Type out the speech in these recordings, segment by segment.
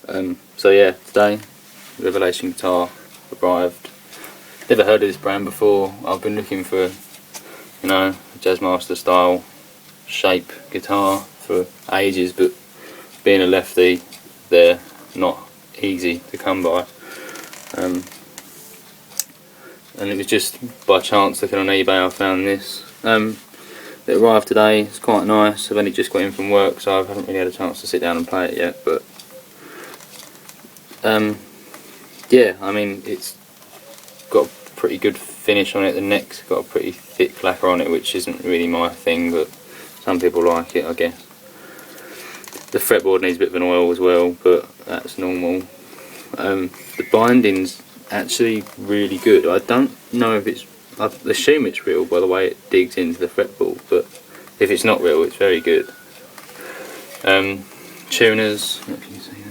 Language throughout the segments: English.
So yeah, today Revelation guitar arrived. Never heard of this brand before. I've been looking for, you know, a Jazzmaster style shape guitar for ages, but being a lefty, they're not easy to come by. And it was just by chance looking on eBay I found this. It arrived today. It's quite nice. I've only just got in from work, so I haven't really had a chance to sit down and play it yet, but yeah, I mean, it's got a pretty good finish on it. The neck's got a pretty thick lacquer on it, which isn't really my thing, but some people like it, I guess. The fretboard needs a bit of an oil as well, but that's normal. The binding's actually really good. I don't know if it's, I assume it's real by the way it digs into the fretboard, but if it's not real, it's very good. Tuners, if you can see them,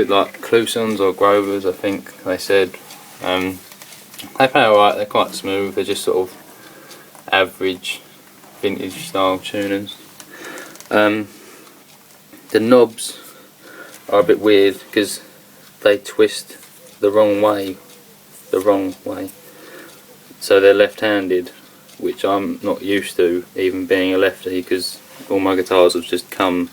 like Clusons or Grovers, I think they said. They play alright. They're quite smooth. They're just sort of average vintage style tuners. The knobs are a bit weird because they twist the wrong way, so they're left-handed, which I'm not used to, even being a lefty, because all my guitars have just come,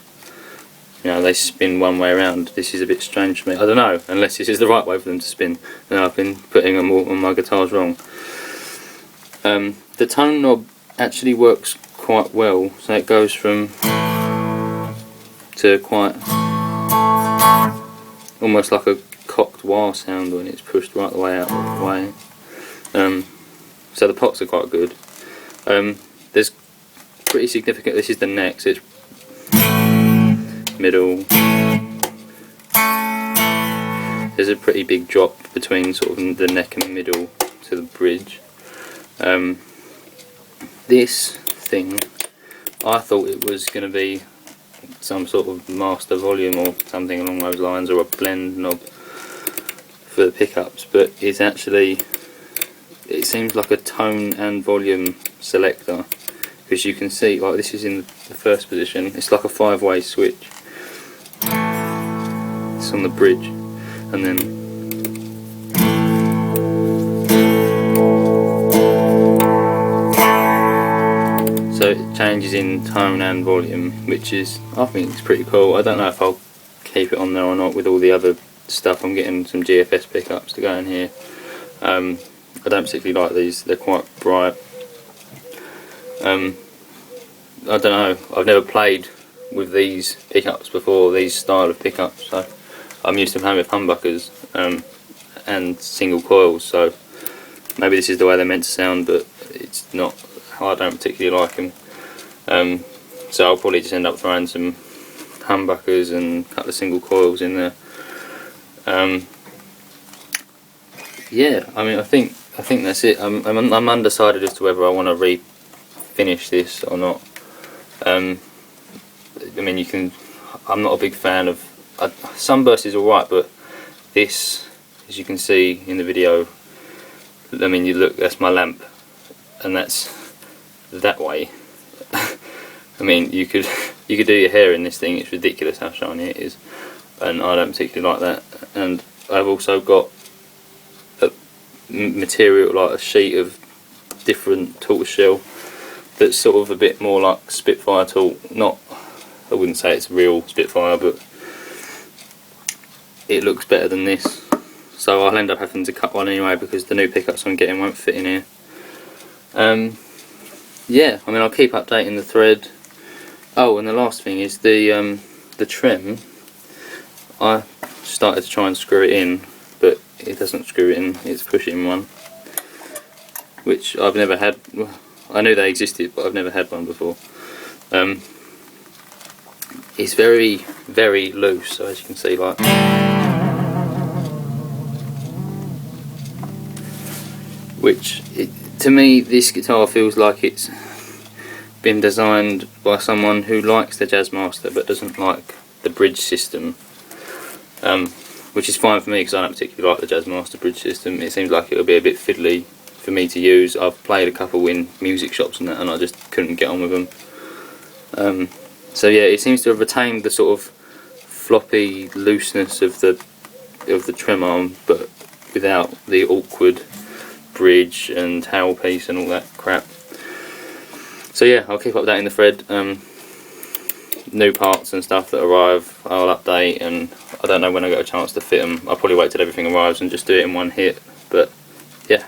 you know, they spin one way around. This is a bit strange for me. I don't know, unless this is the right way for them to spin, then I've been putting them all on my guitars wrong. The tone knob actually works quite well, so it goes from to quite almost like a cocked wah sound when it's pushed right the way out of the way. So the pots are quite good. There's pretty significant, this is the neck, so it's middle. There's a pretty big drop between sort of the neck and middle to the bridge. This thing, I thought it was going to be some sort of master volume or something along those lines, or a blend knob for the pickups, but it's actually, it seems like a tone and volume selector, because you can see, like, this is in the first position, it's like a 5-way switch. It's on the bridge, and then so it changes in tone and volume, which is, I think it's pretty cool. I don't know if I'll keep it on there or not with all the other stuff. I'm getting some GFS pickups to go in here. I don't particularly like these, they're quite bright. I don't know, I've never played with these pickups before, these style of pickups, so I'm used to playing with humbuckers and single coils, so maybe this is the way they're meant to sound, but it's not. I don't particularly like them, so I'll probably just end up throwing some humbuckers and a couple of single coils in there. Yeah, I mean, I think that's it. I'm undecided as to whether I want to refinish this or not. I mean, you can. I'm not a big fan of. Sunburst is alright, but this, as you can see in the video, I mean, you look. That's my lamp, and that's that way. I mean, you could do your hair in this thing. It's ridiculous how shiny it is, and I don't particularly like that. And I've also got a material, like a sheet of different tortoiseshell that's sort of a bit more like Spitfire tool. Not, I wouldn't say it's real Spitfire, but it looks better than this. So I'll end up having to cut one anyway, because the new pickups I'm getting won't fit in here. Yeah, I mean, I'll keep updating the thread. Oh, and the last thing is the trim. I started to try and screw it in, but it doesn't screw it in, it's pushing one, which I've never had. I knew they existed, but I've never had one before. It's very, very loose, so as you can see, like, which, to me, this guitar feels like it's been designed by someone who likes the Jazzmaster but doesn't like the bridge system, which is fine for me because I don't particularly like the Jazzmaster bridge system. It seems like it would be a bit fiddly for me to use. I've played a couple in music shops and that, and I just couldn't get on with them. So yeah, it seems to have retained the sort of floppy looseness of the trim arm, but without the awkward bridge and towel piece and all that crap. So yeah, I'll keep up that in the thread. New parts and stuff that arrive I'll update, and I don't know when I get a chance to fit them. I'll probably wait till everything arrives and just do it in one hit, but yeah.